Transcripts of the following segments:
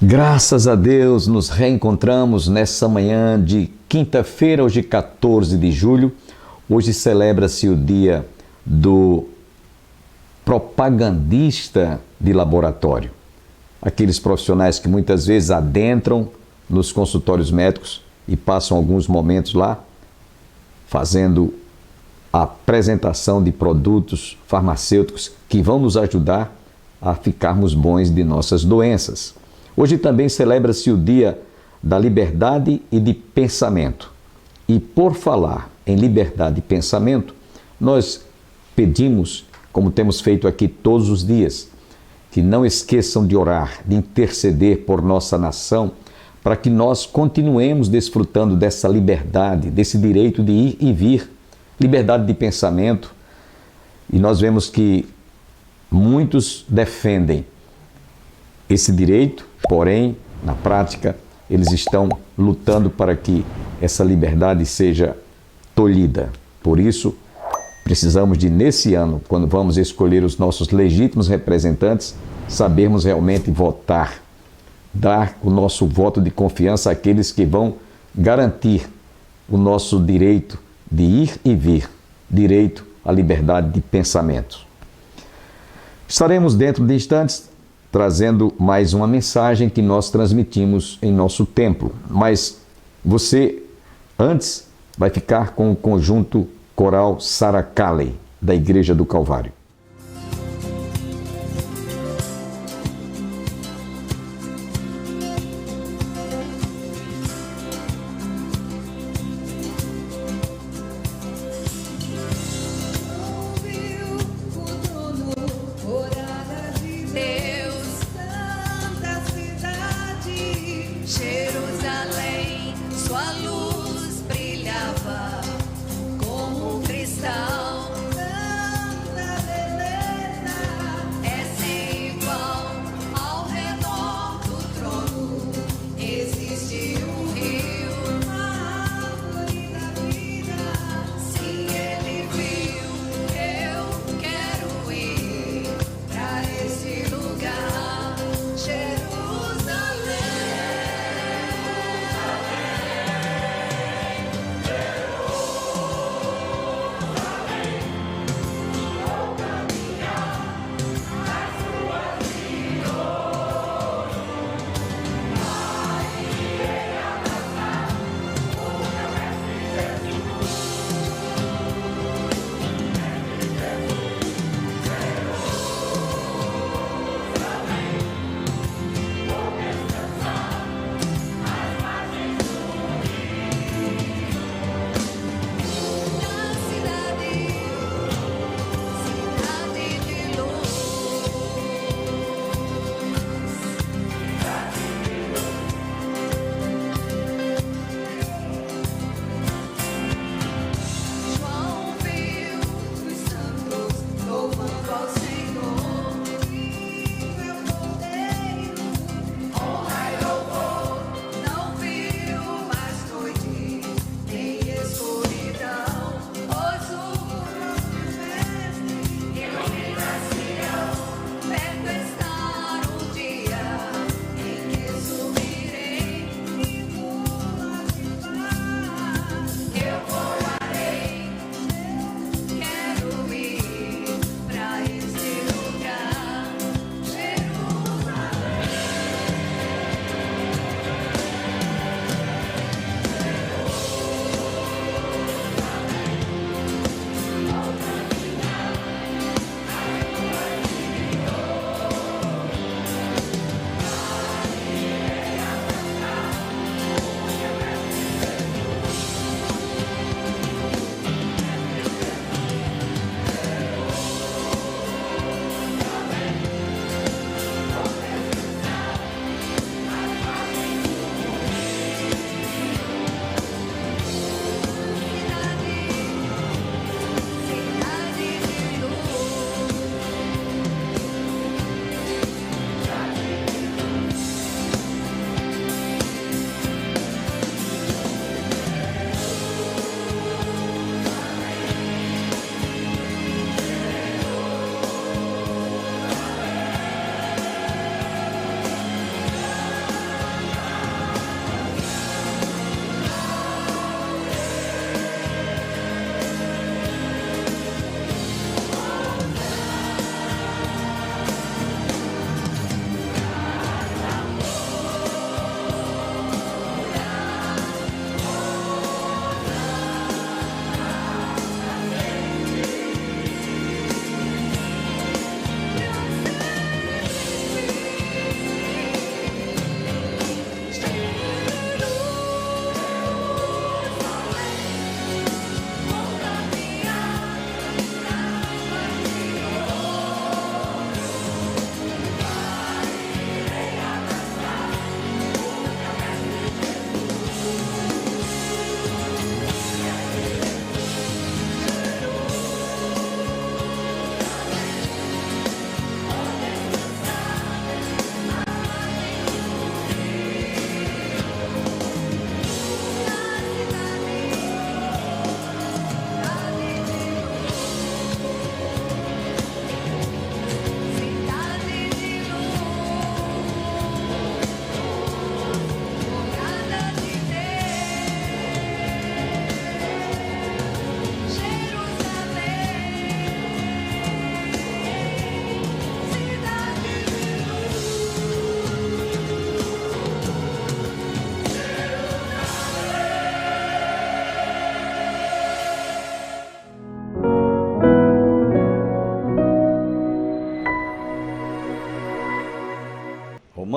Graças a Deus, nos reencontramos nessa manhã de quinta-feira, hoje 14 de julho. Hoje celebra-se o dia do propagandista de laboratório. Aqueles profissionais que muitas vezes adentram nos consultórios médicos e passam alguns momentos lá fazendo a apresentação de produtos farmacêuticos que vão nos ajudar a ficarmos bons de nossas doenças. Hoje também celebra-se o Dia da Liberdade e de Pensamento. E por falar em liberdade de pensamento, nós pedimos, como temos feito aqui todos os dias, que não esqueçam de orar, de interceder por nossa nação, para que nós continuemos desfrutando dessa liberdade, desse direito de ir e vir, liberdade de pensamento. E nós vemos que muitos defendem esse direito, porém, na prática, eles estão lutando para que essa liberdade seja tolhida. Por isso, precisamos de, nesse ano, quando vamos escolher os nossos legítimos representantes, sabermos realmente votar, dar o nosso voto de confiança àqueles que vão garantir o nosso direito de ir e vir, direito à liberdade de pensamento. Estaremos dentro de instantes trazendo mais uma mensagem que nós transmitimos em nosso templo. Mas você, antes, vai ficar com o conjunto coral Saracale, da Igreja do Calvário. Jerusalém, sua luz brilhava como um cristal. Tanta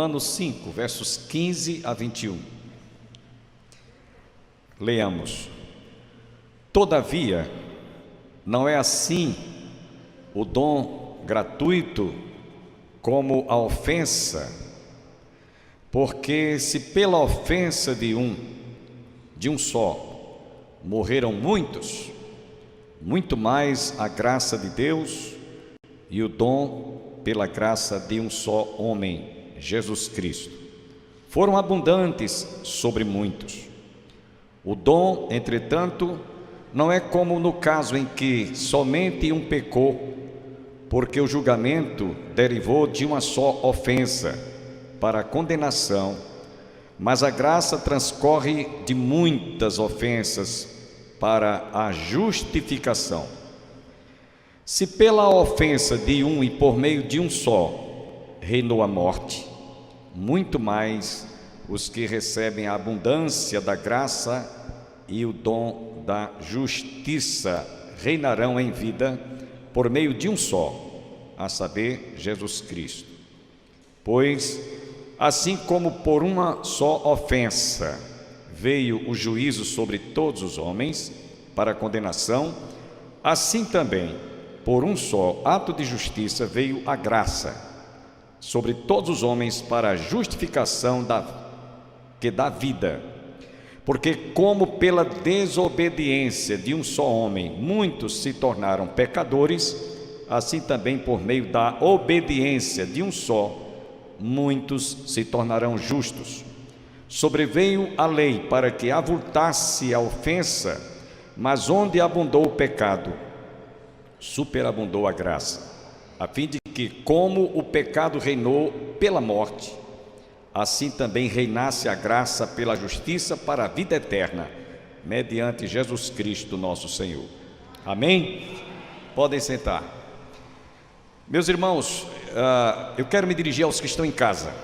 Romanos 5, versos 15 a 21. Leamos. Todavia, não é assim o dom gratuito como a ofensa, porque se pela ofensa de um só, morreram muitos, muito mais a graça de Deus e o dom pela graça de um só homem, Jesus Cristo, foram abundantes sobre muitos. O dom, entretanto, não é como no caso em que somente um pecou, porque o julgamento derivou de uma só ofensa para a condenação, mas a graça transcorre de muitas ofensas para a justificação. Se pela ofensa de um e por meio de um só reinou a morte, muito mais os que recebem a abundância da graça e o dom da justiça reinarão em vida por meio de um só, a saber, Jesus Cristo. Pois, assim como por uma só ofensa veio o juízo sobre todos os homens para a condenação, assim também, por um só ato de justiça veio a graça sobre todos os homens para a justificação que dá vida. Porque como pela desobediência de um só homem muitos se tornaram pecadores, assim também por meio da obediência de um só, muitos se tornarão justos. Sobreveio a lei para que avultasse a ofensa, mas onde abundou o pecado, superabundou a graça, a fim de que, como o pecado reinou pela morte, assim também reinasse a graça pela justiça para a vida eterna, mediante Jesus Cristo nosso Senhor. Amém? Podem sentar. Meus irmãos, eu quero me dirigir aos que estão em casa.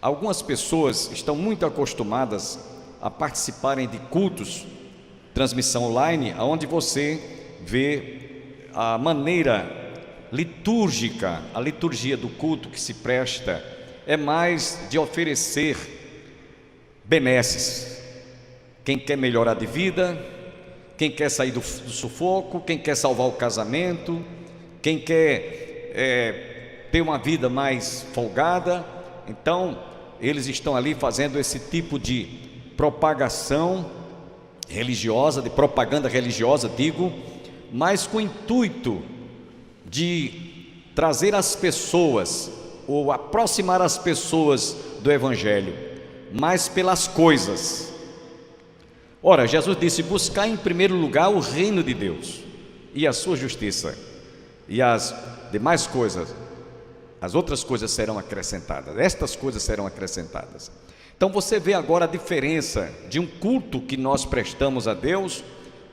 Algumas pessoas estão muito acostumadas a participarem de cultos, transmissão online, onde você vê a maneira litúrgica, a liturgia do culto que se presta é mais de oferecer benesses. Quem quer melhorar de vida, quem quer sair do sufoco, quem quer salvar o casamento, quem quer ter uma vida mais folgada. Então, eles estão ali fazendo esse tipo de propagação religiosa, de propaganda religiosa, digo, mas com o intuito de trazer as pessoas, ou aproximar as pessoas do Evangelho, mas pelas coisas. Ora, Jesus disse: buscar em primeiro lugar o reino de Deus e a sua justiça, e as demais coisas, as outras coisas serão acrescentadas. Estas coisas serão acrescentadas. Então você vê agora a diferença de um culto que nós prestamos a Deus,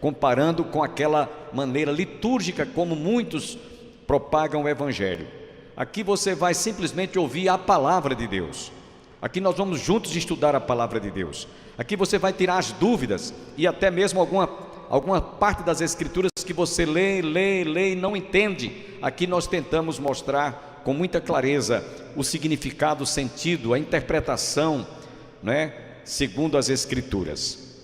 comparando com aquela maneira litúrgica como muitos propagam o Evangelho. Aqui você vai simplesmente ouvir a palavra de Deus. Aqui nós vamos juntos estudar a palavra de Deus. Aqui você vai tirar as dúvidas e até mesmo alguma parte das Escrituras que você lê e não entende. Aqui nós tentamos mostrar com muita clareza o significado, o sentido, a interpretação, né, segundo as Escrituras.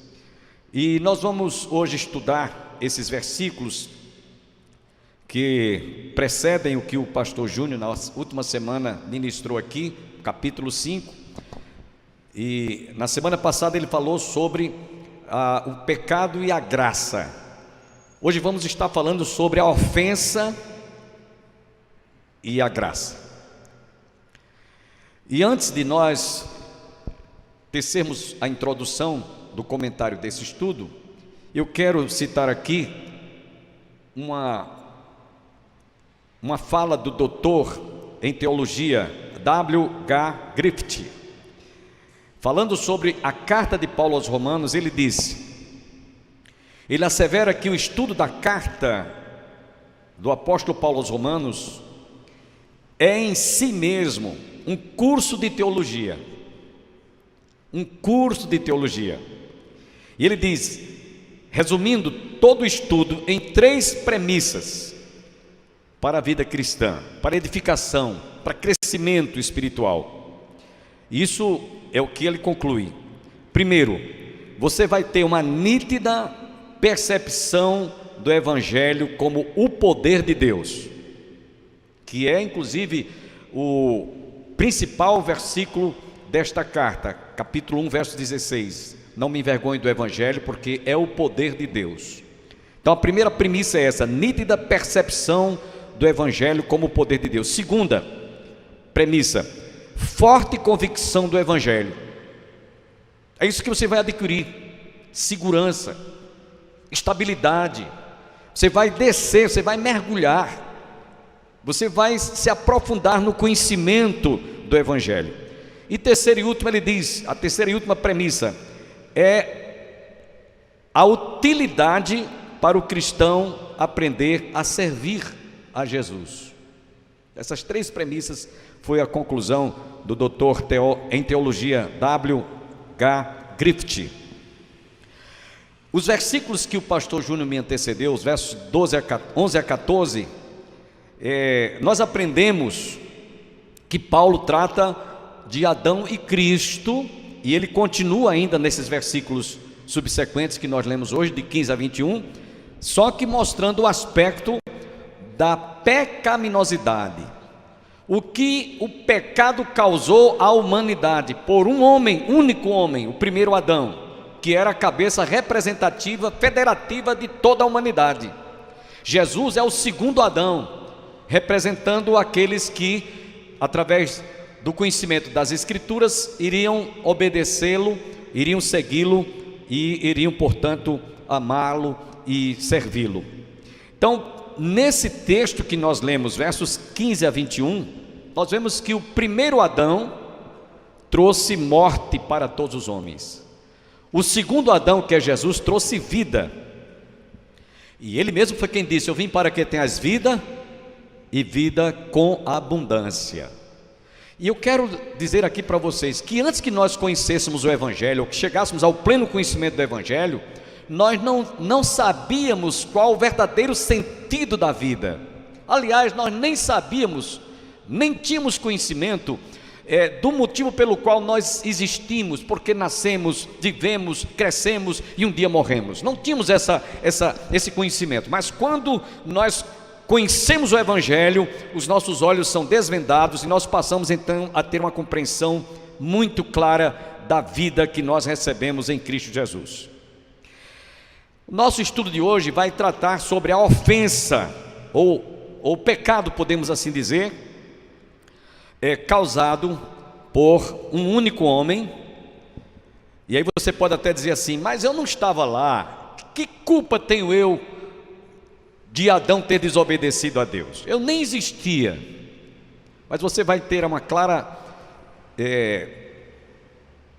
E nós vamos hoje estudar esses versículos que precedem o que o pastor Júnior na última semana ministrou aqui, capítulo 5. E na semana passada ele falou sobre o pecado e a graça. Hoje vamos estar falando sobre a ofensa e a graça. E antes de nós tecermos a introdução do comentário desse estudo, eu quero citar aqui uma fala do doutor em teologia W.H. Griffith. Falando sobre a carta de Paulo aos Romanos, ele assevera que o estudo da carta do apóstolo Paulo aos Romanos é em si mesmo um curso de teologia. Um curso de teologia. E ele diz, resumindo todo o estudo em 3 premissas para a vida cristã, para edificação, para crescimento espiritual. Isso é o que ele conclui. Primeiro, você vai ter uma nítida percepção do Evangelho como o poder de Deus, que é inclusive o principal versículo desta carta, capítulo 1, verso 16. Não me envergonhe do Evangelho, porque é o poder de Deus. Então a primeira premissa é essa, nítida percepção do Evangelho como o poder de Deus. Segunda premissa, forte convicção do Evangelho. É isso que você vai adquirir: segurança, estabilidade. Você vai descer, você vai mergulhar, você vai se aprofundar no conhecimento do Evangelho. E terceiro e último, ele diz, a terceira e última premissa é a utilidade para o cristão aprender a servir a Jesus. Essas três premissas foi a conclusão do doutor em teologia W.H. Griffith. Os versículos que o pastor Júnior me antecedeu, os versos 11 a 14, nós aprendemos que Paulo trata de Adão e Cristo, e ele continua ainda nesses versículos subsequentes que nós lemos hoje, de 15 a 21, só que mostrando o aspecto da pecaminosidade, o que o pecado causou à humanidade, por um homem, único homem, o primeiro Adão, que era a cabeça representativa, federativa de toda a humanidade. Jesus é o segundo Adão, representando aqueles que, através do conhecimento das Escrituras, iriam obedecê-lo, iriam segui-lo e iriam, portanto, amá-lo e servi-lo. Então, nesse texto que nós lemos, versos 15 a 21, nós vemos que o primeiro Adão trouxe morte para todos os homens. O segundo Adão, que é Jesus, trouxe vida. E ele mesmo foi quem disse: eu vim para que tenhas vida e vida com abundância. E eu quero dizer aqui para vocês que antes que nós conhecêssemos o Evangelho, ou que chegássemos ao pleno conhecimento do Evangelho, nós não sabíamos qual o verdadeiro sentido da vida. Aliás, nós nem sabíamos, nem tínhamos conhecimento do motivo pelo qual nós existimos, porque nascemos, vivemos, crescemos e um dia morremos. Não tínhamos esse conhecimento, mas quando nós conhecemos o Evangelho, os nossos olhos são desvendados e nós passamos então a ter uma compreensão muito clara da vida que nós recebemos em Cristo Jesus. O nosso estudo de hoje vai tratar sobre a ofensa, ou pecado, podemos assim dizer, causado por um único homem. E aí você pode até dizer assim: mas eu não estava lá, que culpa tenho eu de Adão ter desobedecido a Deus? Eu nem existia. Mas você vai ter uma clara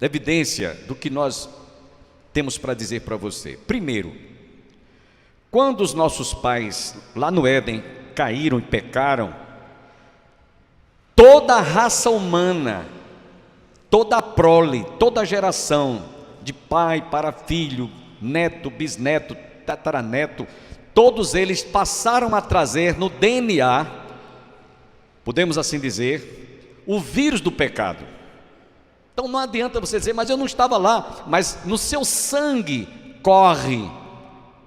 evidência do que nós temos para dizer para você. Primeiro, quando os nossos pais lá no Éden caíram e pecaram, toda a raça humana, toda a prole, toda a geração, de pai para filho, neto, bisneto, tataraneto, todos eles passaram a trazer no DNA, podemos assim dizer, o vírus do pecado. Então não adianta você dizer: mas eu não estava lá. Mas no seu sangue corre,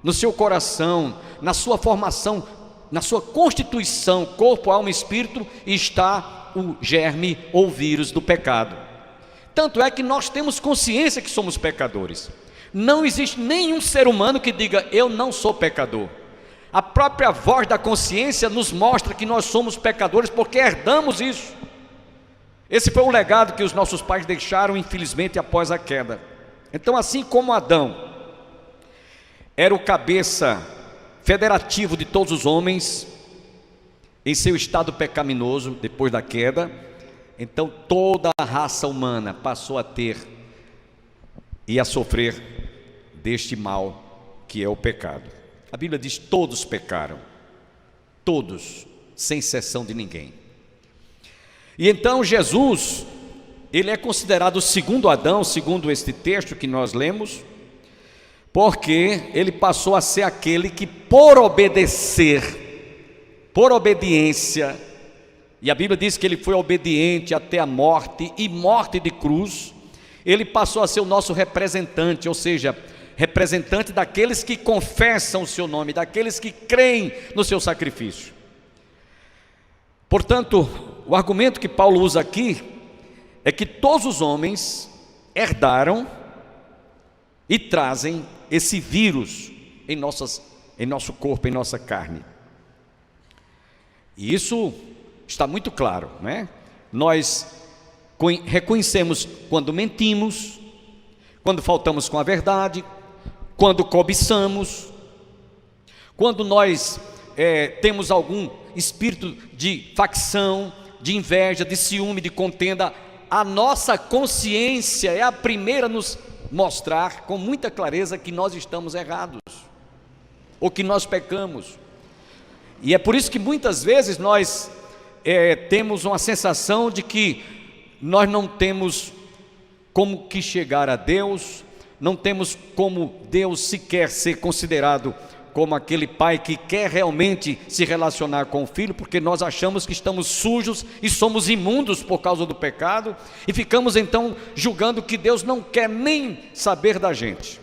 no seu coração, na sua formação, na sua constituição, corpo, alma e espírito, está o germe ou vírus do pecado. Tanto é que nós temos consciência que somos pecadores. Não existe nenhum ser humano que diga: eu não sou pecador. A própria voz da consciência nos mostra que nós somos pecadores, porque herdamos isso. Esse foi o legado que os nossos pais deixaram, infelizmente, após a queda. Então, assim como Adão era o cabeça federativo de todos os homens, em seu estado pecaminoso, depois da queda, então toda a raça humana passou a ter e a sofrer deste mal que é o pecado. A Bíblia diz: todos pecaram, todos, sem exceção de ninguém. E então Jesus, ele é considerado o segundo Adão, segundo este texto que nós lemos, porque ele passou a ser aquele que, por obedecer, por obediência e a Bíblia diz que ele foi obediente até a morte, e morte de cruz. Ele passou a ser o nosso representante, ou seja, representante daqueles que confessam o seu nome, daqueles que creem no seu sacrifício. Portanto, o argumento que Paulo usa aqui é que todos os homens herdaram e trazem esse vírus em nosso corpo, em nossa carne. E isso está muito claro, né? Nós reconhecemos quando mentimos, quando faltamos com a verdade, quando cobiçamos, quando nós temos algum espírito de facção, de inveja, de ciúme, de contenda. A nossa consciência é a primeira a nos mostrar com muita clareza que nós estamos errados, ou que nós pecamos. E é por isso que muitas vezes nós temos uma sensação de que nós não temos como que chegar a Deus, não temos como Deus sequer ser considerado como aquele pai que quer realmente se relacionar com o filho, porque nós achamos que estamos sujos e somos imundos por causa do pecado, e ficamos então julgando que Deus não quer nem saber da gente.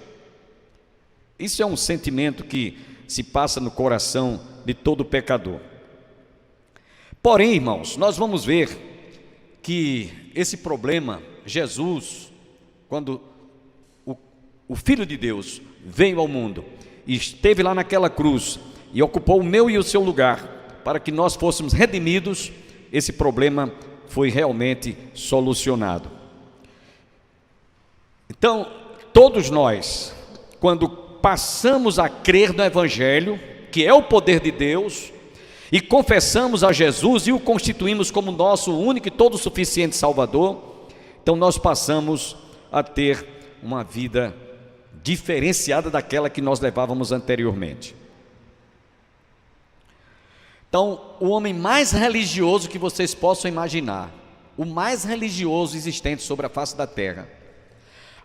Isso é um sentimento que se passa no coração de todo pecador. Porém, irmãos, nós vamos ver que esse problema, Jesus, quando o Filho de Deus veio ao mundo, e esteve lá naquela cruz e ocupou o meu e o seu lugar para que nós fôssemos redimidos, esse problema foi realmente solucionado. Então, todos nós, quando passamos a crer no Evangelho, que é o poder de Deus, e confessamos a Jesus e o constituímos como nosso único e todo suficiente Salvador, então nós passamos a ter uma vida diferenciada daquela que nós levávamos anteriormente. Então, o homem mais religioso que vocês possam imaginar, o mais religioso existente sobre a face da terra,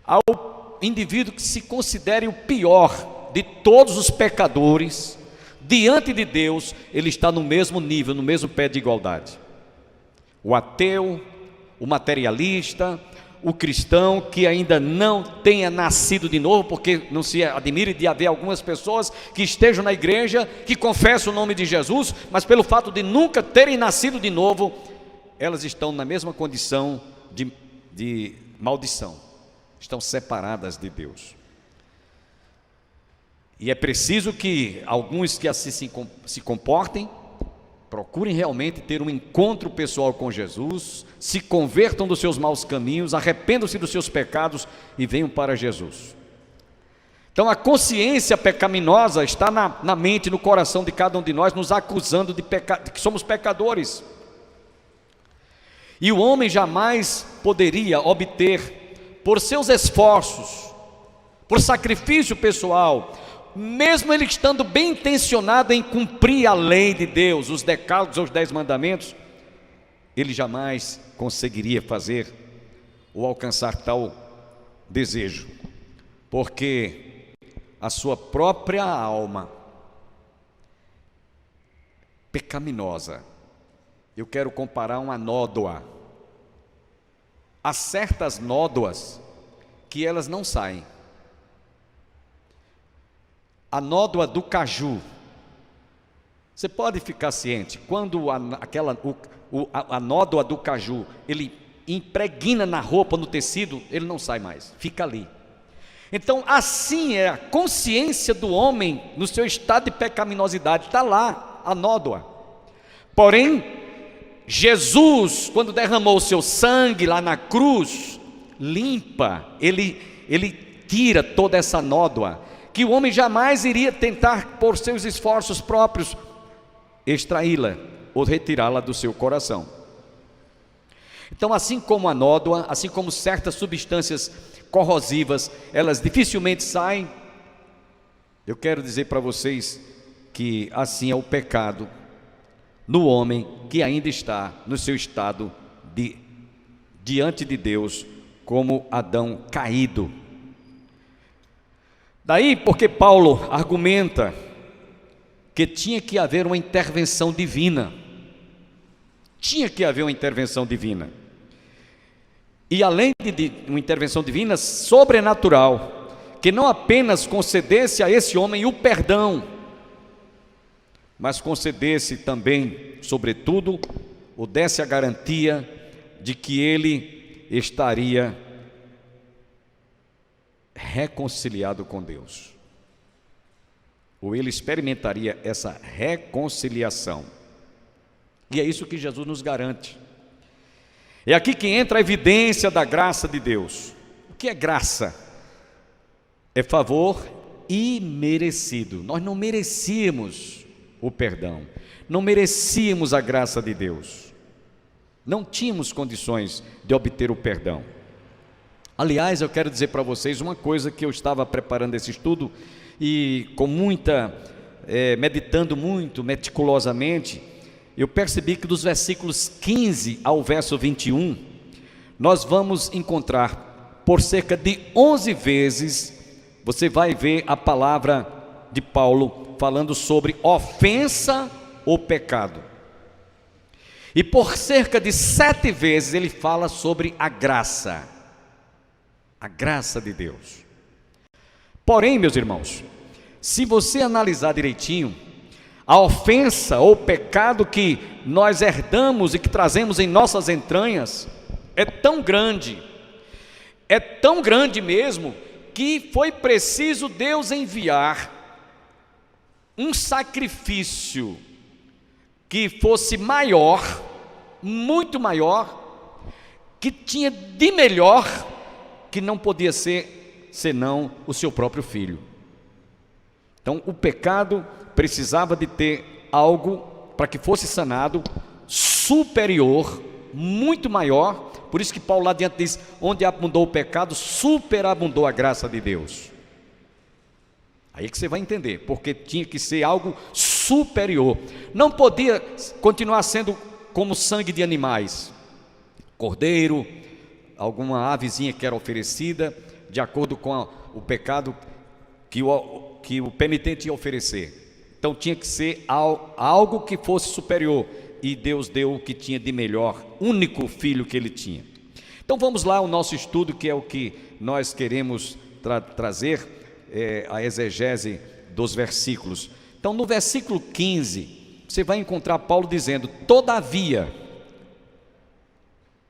ao indivíduo que se considere o pior de todos os pecadores, diante de Deus, ele está no mesmo nível, no mesmo pé de igualdade. O ateu, o materialista, o cristão que ainda não tenha nascido de novo, porque não se admire de haver algumas pessoas que estejam na igreja, que confessam o nome de Jesus, mas pelo fato de nunca terem nascido de novo, elas estão na mesma condição de maldição, estão separadas de Deus. E é preciso que alguns que assim se comportem, procurem realmente ter um encontro pessoal com Jesus, se convertam dos seus maus caminhos, arrependam-se dos seus pecados e venham para Jesus. Então a consciência pecaminosa está na mente, no coração de cada um de nós, nos acusando de que somos pecadores. E o homem jamais poderia obter, por seus esforços, por sacrifício pessoal, mesmo ele estando bem intencionado em cumprir a lei de Deus, os decálogos, os 10 mandamentos, ele jamais conseguiria fazer ou alcançar tal desejo, porque a sua própria alma pecaminosa, eu quero comparar uma nódoa. Há certas nódoas que elas não saem. A nódoa do caju, você pode ficar ciente, quando a nódoa do caju, ele impregna na roupa, no tecido, ele não sai mais, fica ali. Então assim é a consciência do homem no seu estado de pecaminosidade, está lá a nódoa. Porém, Jesus, quando derramou o seu sangue lá na cruz, limpa, ele tira toda essa nódoa, que o homem jamais iria tentar, por seus esforços próprios, extraí-la ou retirá-la do seu coração. Então, assim como a nódoa, assim como certas substâncias corrosivas, elas dificilmente saem, eu quero dizer para vocês que assim é o pecado no homem que ainda está no seu estado diante de Deus, como Adão caído. Daí porque Paulo argumenta que tinha que haver uma intervenção divina, Tinha que haver uma intervenção divina. E além de uma intervenção divina sobrenatural, que não apenas concedesse a esse homem o perdão, mas concedesse também, sobretudo, ou desse a garantia de que ele estaria reconciliado com Deus, ou ele experimentaria essa reconciliação. E é isso que Jesus nos garante. É aqui que entra a evidência da graça de Deus. O que é graça? É favor imerecido. Nós não merecíamos o perdão, não merecíamos a graça de Deus, não tínhamos condições de obter o perdão. Aliás, eu quero dizer para vocês uma coisa que eu estava preparando esse estudo e com meditando muito meticulosamente, eu percebi que dos versículos 15 ao verso 21, nós vamos encontrar por cerca de 11 vezes, você vai ver a palavra de Paulo falando sobre ofensa ou pecado. E por cerca de 7 vezes ele fala sobre a graça de Deus. Porém, meus irmãos, se você analisar direitinho, a ofensa ou pecado que nós herdamos e que trazemos em nossas entranhas é tão grande mesmo, que foi preciso Deus enviar um sacrifício que fosse maior, muito maior, que tinha de melhor, que não podia ser senão o seu próprio filho. Então o pecado precisava de ter algo para que fosse sanado superior, muito maior. Por isso que Paulo lá adiante diz: onde abundou o pecado, superabundou a graça de Deus. Aí que você vai entender, porque tinha que ser algo superior. Não podia continuar sendo como sangue de animais, cordeiro, alguma avezinha que era oferecida, de acordo com o pecado que o penitente ia oferecer. Então tinha que ser algo que fosse superior, e Deus deu o que tinha de melhor, único filho que ele tinha. Então vamos lá ao nosso estudo, que é o que nós queremos trazer, a exegese dos versículos. Então no versículo 15, você vai encontrar Paulo dizendo: todavia.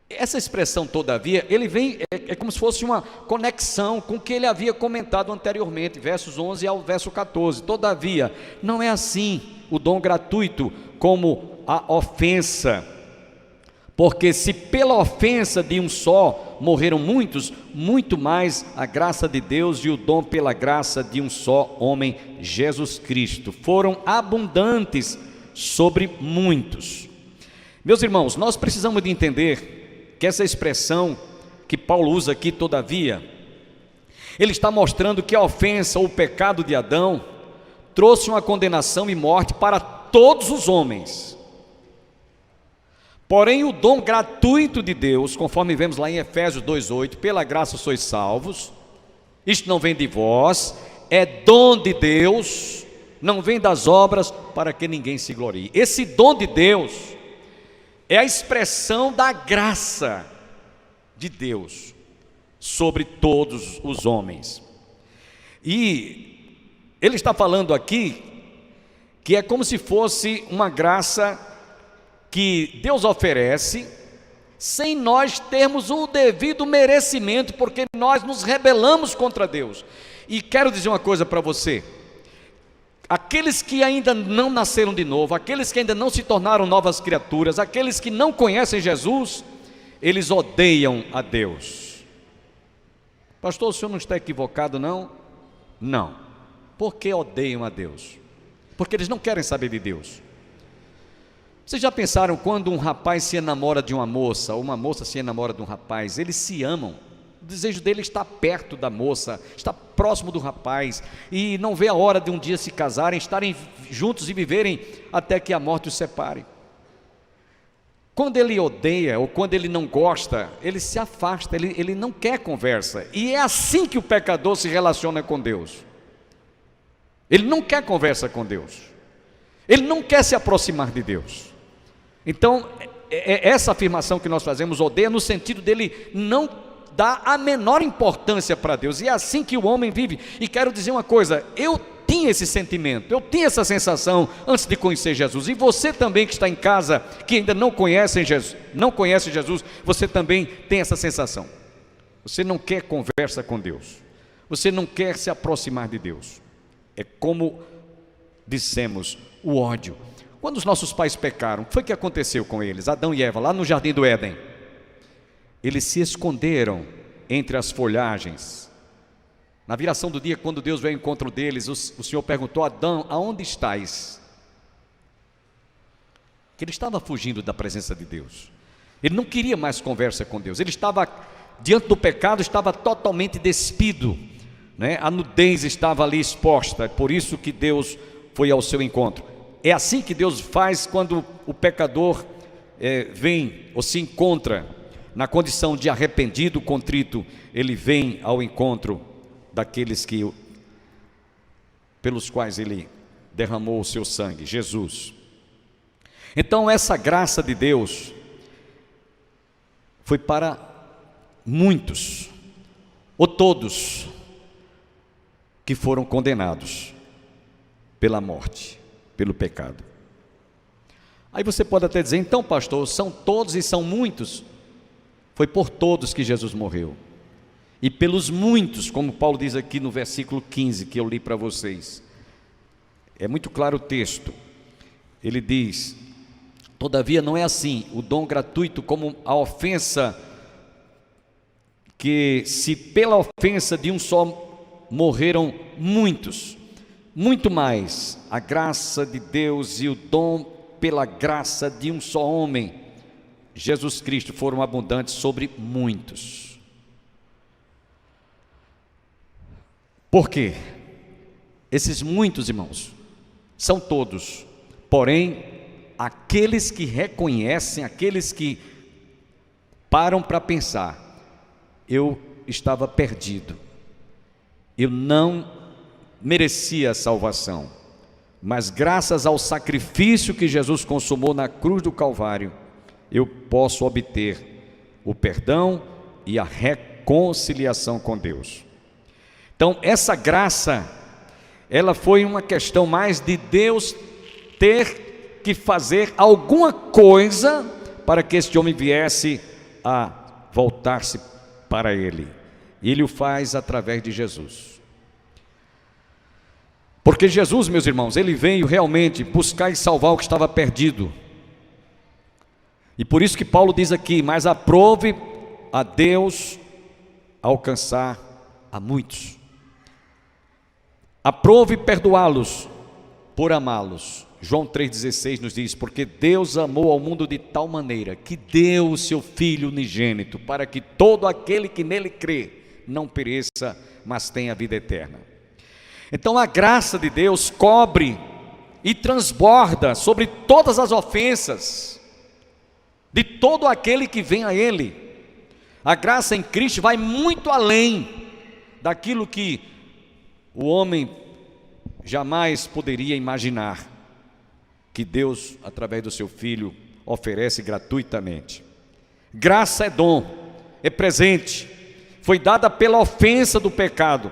Essa expressão todavia, ele vem, é como se fosse uma conexão com o que ele havia comentado anteriormente, versos 11 ao verso 14. Todavia, não é assim o dom gratuito como a ofensa, porque se pela ofensa de um só morreram muitos, muito mais a graça de Deus e o dom pela graça de um só homem, Jesus Cristo, foram abundantes sobre muitos. Meus irmãos, nós precisamos de entender que essa expressão que Paulo usa aqui, todavia, ele está mostrando que a ofensa ou o pecado de Adão trouxe uma condenação e morte para todos os homens. Porém, o dom gratuito de Deus, conforme vemos lá em Efésios 2:8, pela graça sois salvos, isto não vem de vós, é dom de Deus, não vem das obras, para que ninguém se glorie. Esse dom de Deus é a expressão da graça de Deus sobre todos os homens. E ele está falando aqui que é como se fosse uma graça que Deus oferece sem nós termos o devido merecimento, porque nós nos rebelamos contra Deus. E quero dizer uma coisa para você: aqueles que ainda não nasceram de novo, aqueles que ainda não se tornaram novas criaturas, aqueles que não conhecem Jesus, eles odeiam a Deus. Pastor, o senhor não está equivocado, não? Não. Por que odeiam a Deus? Porque eles não querem saber de Deus. Vocês já pensaram quando um rapaz se enamora de uma moça, ou uma moça se enamora de um rapaz, eles se amam? O desejo dele está perto da moça, está próximo do rapaz, e não vê a hora de um dia se casarem, estarem juntos e viverem até que a morte os separe. Quando ele odeia, ou quando ele não gosta, ele se afasta, ele não quer conversa. E é assim que o pecador se relaciona com Deus. Ele não quer conversa com Deus, ele não quer se aproximar de Deus. Então essa afirmação que nós fazemos, odeia, no sentido dele não dar a menor importância para Deus. E é assim que o homem vive. E quero dizer uma coisa, eu tinha esse sentimento, eu tinha essa sensação antes de conhecer Jesus. E você também que está em casa, que ainda não conhece Jesus, você também tem essa sensação. Você não quer conversa com Deus, você não quer se aproximar de Deus. É como dissemos, o ódio. Quando os nossos pais pecaram, o que foi que aconteceu com eles? Adão e Eva, lá no jardim do Éden, eles se esconderam entre as folhagens. Na viração do dia, quando Deus veio ao encontro deles, o Senhor perguntou a Adão, aonde estás? Que ele estava fugindo da presença de Deus. Ele não queria mais conversa com Deus. Ele estava, diante do pecado, estava totalmente despido, né? A nudez estava ali exposta. É por isso que Deus foi ao seu encontro. É assim que Deus faz quando o pecador vem ou se encontra na condição de arrependido, contrito. Ele vem ao encontro daqueles pelos quais ele derramou o seu sangue, Jesus. Então essa graça de Deus foi para muitos, ou todos, que foram condenados pela morte, pelo pecado. Aí você pode até dizer, então pastor, são todos e são muitos. Foi por todos que Jesus morreu. E pelos muitos, como Paulo diz aqui no versículo 15, que eu li para vocês. É muito claro o texto. Ele diz, todavia não é assim, o dom gratuito como a ofensa, que se pela ofensa de um só morreram muitos, muito mais a graça de Deus e o dom pela graça de um só homem, Jesus Cristo, foram abundantes sobre muitos. Por quê? Esses muitos, irmãos, são todos, porém, aqueles que reconhecem, aqueles que param para pensar, eu estava perdido, eu não merecia a salvação, mas graças ao sacrifício que Jesus consumou na cruz do Calvário, eu posso obter o perdão e a reconciliação com Deus. Então essa graça, ela foi uma questão mais de Deus ter que fazer alguma coisa para que este homem viesse a voltar-se para Ele. E Ele o faz através de Jesus. Porque Jesus, meus irmãos, Ele veio realmente buscar e salvar o que estava perdido. E por isso que Paulo diz aqui, mas aprove a Deus alcançar a muitos. Aprove perdoá-los por amá-los. João 3,16 nos diz, porque Deus amou ao mundo de tal maneira que deu o seu Filho unigênito, para que todo aquele que nele crê não pereça, mas tenha vida eterna. Então a graça de Deus cobre e transborda sobre todas as ofensas de todo aquele que vem a Ele. A graça em Cristo vai muito além daquilo que o homem jamais poderia imaginar, que Deus, através do seu Filho, oferece gratuitamente. Graça é dom, é presente, foi dada pela ofensa do pecado,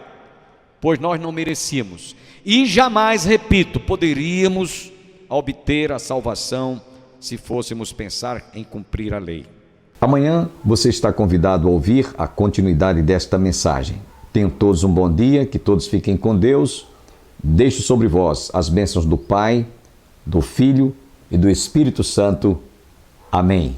pois nós não merecíamos, e jamais, repito, poderíamos obter a salvação se fôssemos pensar em cumprir a lei. Amanhã você está convidado a ouvir a continuidade desta mensagem. Tenham todos um bom dia, que todos fiquem com Deus. Deixo sobre vós as bênçãos do Pai, do Filho e do Espírito Santo. Amém.